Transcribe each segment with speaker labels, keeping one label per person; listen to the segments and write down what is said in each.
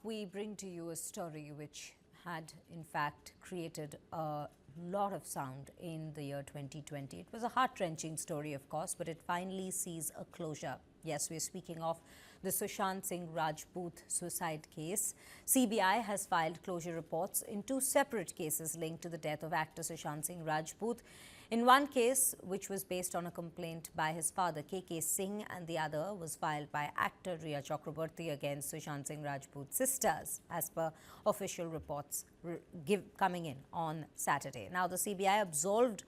Speaker 1: we bring to you a story which had in fact created a lot of sound in the year 2020. It was a heart-wrenching story, of course, but it finally sees a closure. Yes, we're speaking of the Sushant Singh Rajput suicide case. CBI has filed closure reports in two separate cases linked to the death of actor Sushant Singh Rajput. In one case, which was based on a complaint by his father, K.K. Singh, and the other was filed by actor Rhea Chakraborty against Sushant Singh Rajput's sisters, as per official reports coming in on Saturday. Now, the CBI absolved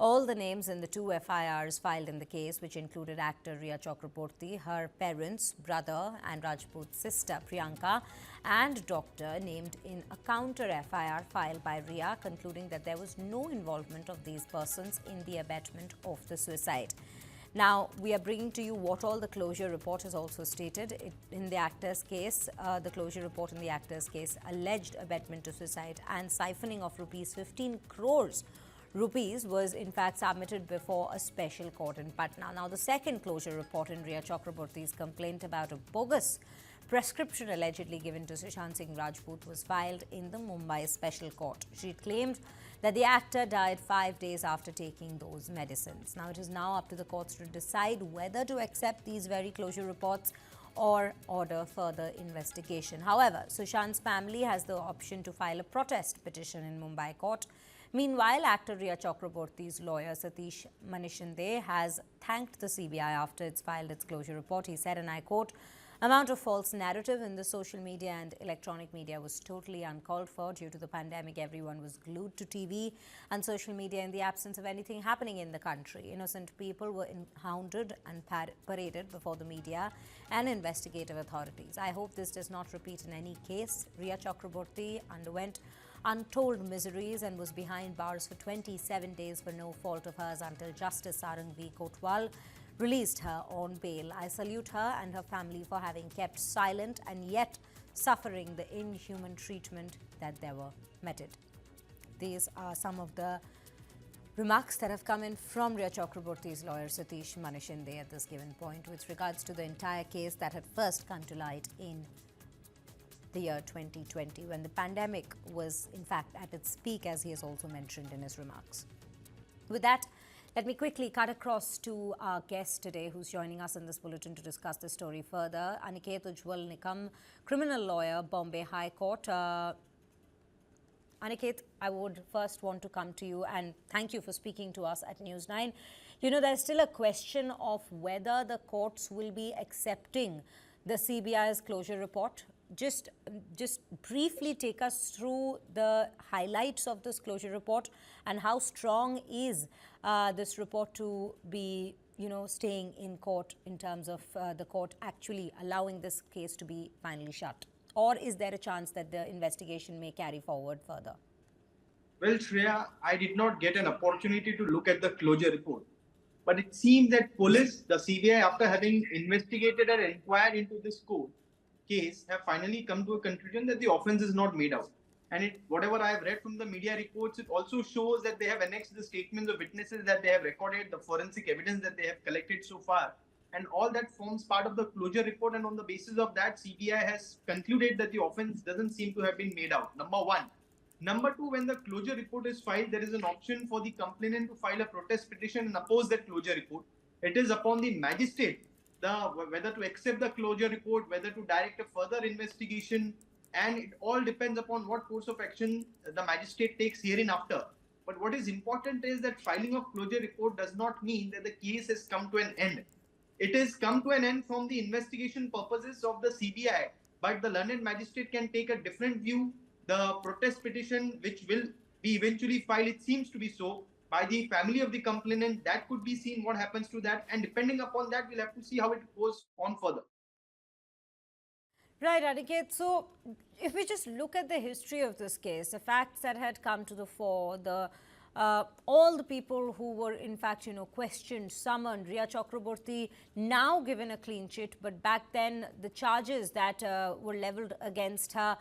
Speaker 1: all the names in the two FIRs filed in the case, which included actor Rhea Chakraborty, her parents, brother and Rajput's sister Priyanka, and doctor named in a counter FIR filed by Rhea, concluding that there was no involvement of these persons in the abetment of the suicide. Now, we are bringing to you what all the closure report has also stated. In the actor's case, the closure report in the actor's case alleged abetment to suicide and siphoning of rupees 15 crores rupees was in fact submitted before a special court in Patna. Now, the second closure report in Rhea Chakraborty's complaint about a bogus prescription allegedly given to Sushant Singh Rajput was filed in the Mumbai Special Court. She claimed that the actor died 5 days after taking those medicines. Now, it is now up to the courts to decide whether to accept these very closure reports or order further investigation. However, Sushant's family has the option to file a protest petition in Mumbai court. Meanwhile, actor Rhea Chakraborty's lawyer Satish Manishinde has thanked the CBI after it's filed its closure report. He said, and I quote, "Amount of false narrative in the social media and electronic media was totally uncalled for. Due to the pandemic, everyone was glued to TV and social media in the absence of anything happening in the country. Innocent people were hounded and paraded before the media and investigative authorities. I hope this does not repeat in any case." Rhea Chakraborty underwent untold miseries and was behind bars for 27 days for no fault of hers until Justice Sarang V. Kotwal released her on bail. I salute her and her family for having kept silent and yet suffering the inhuman treatment that they were meted. These are some of the remarks that have come in from Rhea Chakraborty's lawyer Satish Manishinde at this given point with regards to the entire case that had first come to light in the year 2020, when the pandemic was in fact at its peak, as he has also mentioned in his remarks. With that, let me quickly cut across to our guest today who's joining us in this bulletin to discuss the story further. Aniket Ujjwal Nikam, criminal lawyer, Bombay High Court. Aniket, I would first want to come to you and thank you for speaking to us at News9. You know, there's still a question of whether the courts will be accepting the CBI's closure report. Just briefly take us through the highlights of this closure report and how strong is this report to be, staying in court in terms of the court actually allowing this case to be finally shut? Or is there a chance that the investigation may carry forward further?
Speaker 2: Well, Shreya, I did not get an opportunity to look at the closure report. But it seems that police, the CBI, after having investigated and inquired into this case, have finally come to a conclusion that the offense is not made out. And whatever I have read from the media reports, it also shows that they have annexed the statements of witnesses that they have recorded, the forensic evidence that they have collected so far. And all that forms part of the closure report. And on the basis of that, CBI has concluded that the offense doesn't seem to have been made out. Number one. Number two, when the closure report is filed, there is an option for the complainant to file a protest petition and oppose that closure report. It is upon the magistrate whether to accept the closure report, whether to direct a further investigation, and it all depends upon what course of action the magistrate takes hereinafter. But what is important is that filing of closure report does not mean that the case has come to an end. It has come to an end from the investigation purposes of the CBI, but the learned magistrate can take a different view. The protest petition, which will be eventually filed, it seems to be so, by the family of the complainant, that could be seen what happens to that. And depending upon that, we'll have to see how it goes on further.
Speaker 1: Right, Aniket. So if we just look at the history of this case, the facts that had come to the fore, all the people who were in fact, questioned, summoned, Rhea Chakraborty now given a clean chit, but back then the charges that were leveled against her.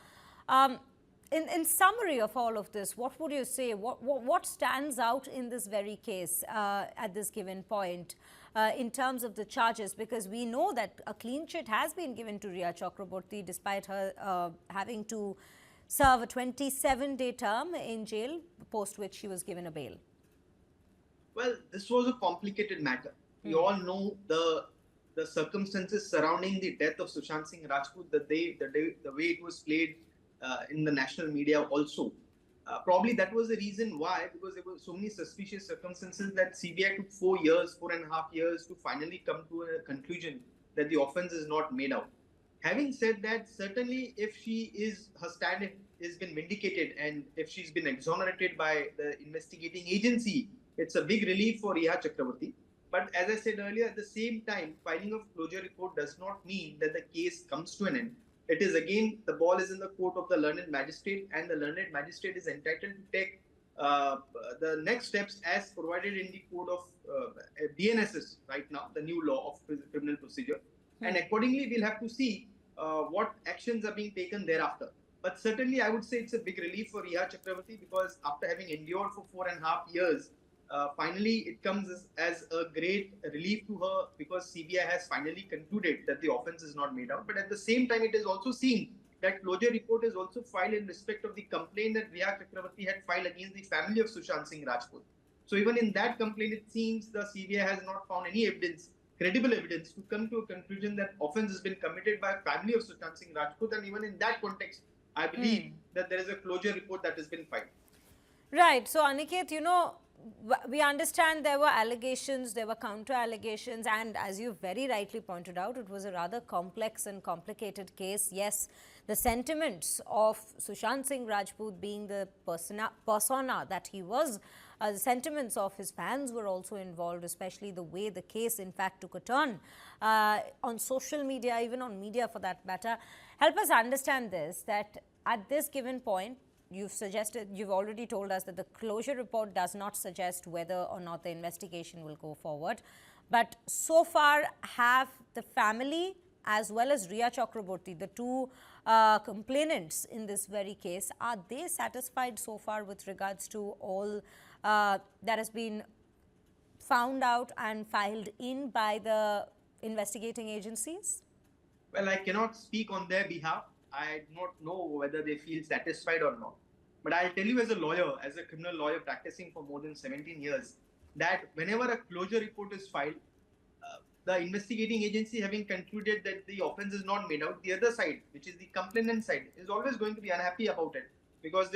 Speaker 1: In summary of all of this, what would you say? What stands out in this very case at this given point? in terms of the charges, because we know that a clean chit has been given to Rhea Chakraborty despite her having to serve a 27-day term in jail, post which she was given a bail.
Speaker 2: Well, this was a complicated matter. We all know the circumstances surrounding the death of Sushant Singh Rajput, the way it was played in the national media also. Probably that was the reason why, because there were so many suspicious circumstances that CBI took 4.5 years to finally come to a conclusion that the offence is not made out. Having said that, certainly if her stand has been vindicated and if she's been exonerated by the investigating agency, it's a big relief for Rhea Chakraborty. But as I said earlier, at the same time, filing of closure report does not mean that the case comes to an end. It is again, the ball is in the court of the learned magistrate, and the learned magistrate is entitled to take the next steps as provided in the code of BNSS right now, the new law of criminal procedure. And accordingly, we'll have to see what actions are being taken thereafter. But certainly, I would say it's a big relief for Rhea Chakraborty, because after having endured for 4.5 years, finally it comes as a great relief to her, because CBI has finally concluded that the offence is not made out. But at the same time, it is also seen that closure report is also filed in respect of the complaint that Rhea Chakraborty had filed against the family of Sushant Singh Rajput. So even in that complaint, it seems the CBI has not found any evidence, credible evidence, to come to a conclusion that offence has been committed by family of Sushant Singh Rajput. And even in that context, I believe that there is a closure report that has been filed.
Speaker 1: Right. So, Aniket, we understand there were allegations, there were counter allegations, and as you very rightly pointed out, it was a rather complex and complicated case. Yes, the sentiments of Sushant Singh Rajput, being the persona that he was, the sentiments of his fans were also involved, especially the way the case in fact took a turn on social media, even on media for that matter. Help us understand this, that at this given point, you've already told us that the closure report does not suggest whether or not the investigation will go forward. But so far, have the family as well as Rhea Chakraborty, the two complainants in this very case, are they satisfied so far with regards to all that has been found out and filed in by the investigating agencies?
Speaker 2: Well, I cannot speak on their behalf. I do not know whether they feel satisfied or not. But I'll tell you, as a lawyer, as a criminal lawyer practicing for more than 17 years, that whenever a closure report is filed, the investigating agency having concluded that the offence is not made out, the other side, which is the complainant side, is always going to be unhappy about it, because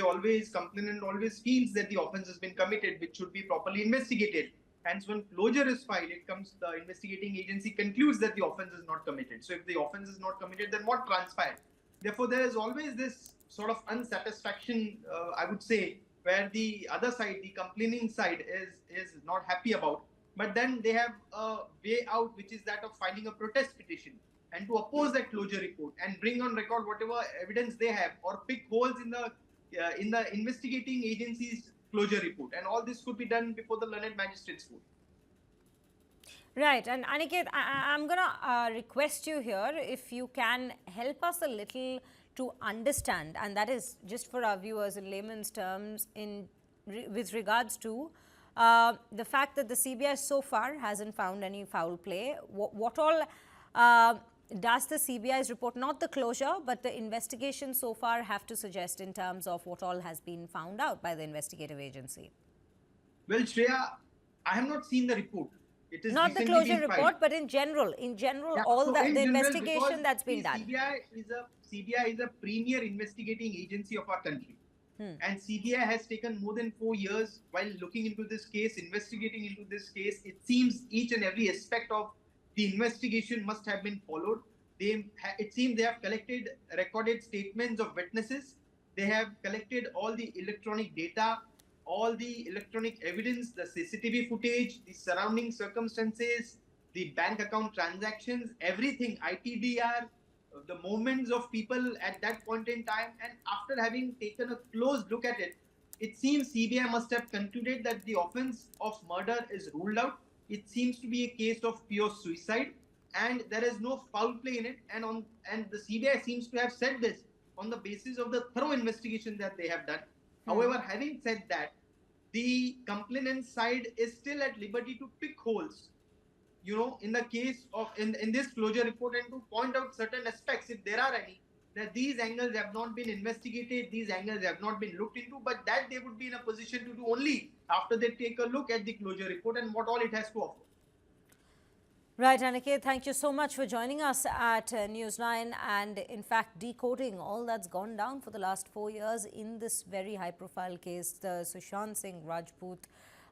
Speaker 2: complainant always feels that the offence has been committed, which should be properly investigated. Hence, when closure is filed, the investigating agency concludes that the offence is not committed. So if the offence is not committed, then what transpired? Therefore, there is always this sort of unsatisfaction, I would say, where the other side, the complaining side, is not happy about. But then they have a way out, which is that of filing a protest petition and to oppose that closure report and bring on record whatever evidence they have, or pick holes in the investigating agency's closure report. And all this could be done before the learned magistrates court.
Speaker 1: Right. And Aniket, I'm going to request you here, if you can help us a little to understand, and that is just for our viewers in layman's terms, with regards to the fact that the CBI so far hasn't found any foul play. What all does the CBI's report, not the closure, but the investigation so far, have to suggest in terms of what all has been found out by the investigative agency?
Speaker 2: Well, Shreya, I have not seen the report. It is
Speaker 1: not the closure report, but in general, yeah, all so the investigation that's been done.
Speaker 2: CBI is a premier investigating agency of our country. And CBI has taken more than 4 years while looking into this case, investigating into this case. It seems each and every aspect of the investigation must have been followed. It seems they have recorded statements of witnesses. They have collected all the electronic data, all the electronic evidence, the CCTV footage, the surrounding circumstances, the bank account transactions, everything, ITDR, the movements of people at that point in time. And after having taken a close look at it, it seems CBI must have concluded that the offense of murder is ruled out. It seems to be a case of pure suicide, and there is no foul play in it. And the CBI seems to have said this on the basis of the thorough investigation that they have done. However, having said that, the complainant side is still at liberty to pick holes in the case of in this closure report, and to point out certain aspects, if there are any, that these angles have not been investigated, these angles have not been looked into, but that they would be in a position to do only after they take a look at the closure report and what all it has to offer.
Speaker 1: Right, Aniket, thank you so much for joining us at News9 and, in fact, decoding all that's gone down for the last 4 years in this very high-profile case, the Sushant Singh Rajput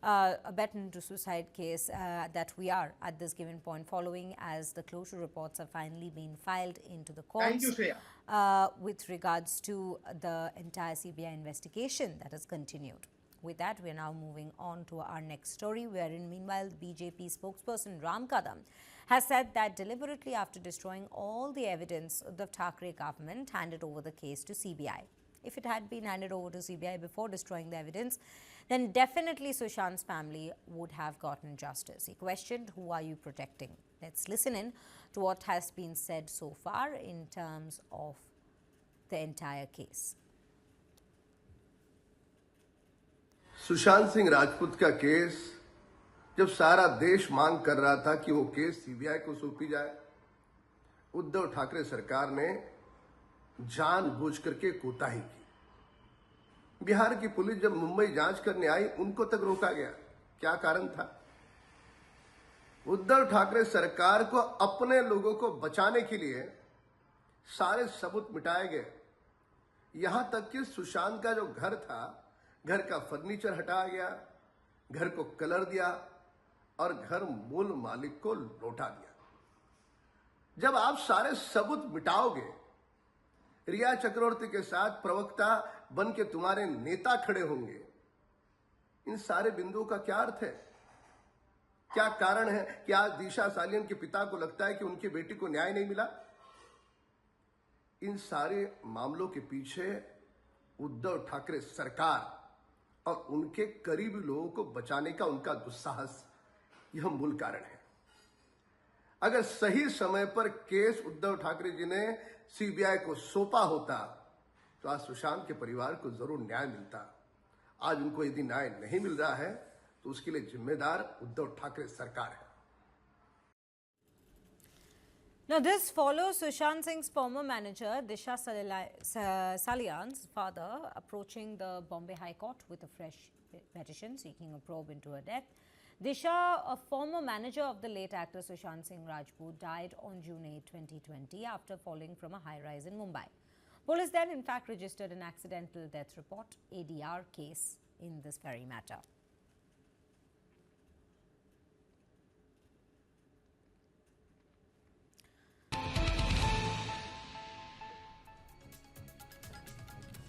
Speaker 1: abetment to suicide case that we are at this given point following, as the closure reports have finally been filed into the courts.
Speaker 2: Thank you, Shreya.
Speaker 1: With regards to the entire CBI investigation that has continued. With that, we are now moving on to our next story, wherein meanwhile the BJP spokesperson Ram Kadam has said that deliberately, after destroying all the evidence, the Thackeray government handed over the case to CBI. If it had been handed over to CBI before destroying the evidence, then definitely Sushant's family would have gotten justice. He questioned, who are you protecting? Let's listen in to what has been said so far in terms of the entire case.
Speaker 3: Sushant Singh Rajput का case जब सारा देश मांग कर रहा था कि वो केस सीबीआई को सौंपी जाए, उद्धव ठाकरे सरकार ने जानबूझ करके कोताही की। बिहार की पुलिस जब मुंबई जांच करने आई, उनको तक रोका गया। क्या कारण था? उद्धव ठाकरे सरकार को अपने लोगों को बचाने के लिए सारे सबूत मिटाए गए। यहां तक कि सुशांत का जो घर था, घर का फर्नीचर हटाया गया, घर को कलर दिया और घर मूल मालिक को लौटा दिया। जब आप सारे सबूत मिटाओगे, रिया चक्रवर्ती के साथ प्रवक्ता बन के तुम्हारे नेता खड़े होंगे, इन सारे बिंदुओं का क्या अर्थ है? क्या कारण है कि आज दिशा सालियन के पिता को लगता है कि उनकी बेटी को न्याय नहीं मिला? इन सारे मामलों के पीछे उद्धव ठाकरे सरकार और उनके करीबी लोगों को बचाने का उनका दुस्साहस, यह मूल कारण है। अगर सही समय पर केस उद्धव ठाकरे जी ने सीबीआई को सौंपा होता, तो आज सुशांत के परिवार को जरूर न्याय मिलता। आज उनको यदि न्याय नहीं मिल रहा है, तो उसके लिए जिम्मेदार उद्धव ठाकरे सरकार है।
Speaker 1: Now, this follows Sushant Singh's former manager, Disha Salian's father, approaching the Bombay High Court with a fresh petition seeking a probe into her death. Disha, a former manager of the late actor Sushant Singh Rajput, died on June 8, 2020 after falling from a high-rise in Mumbai. Police then, in fact, registered an accidental death report, ADR case, in this very matter.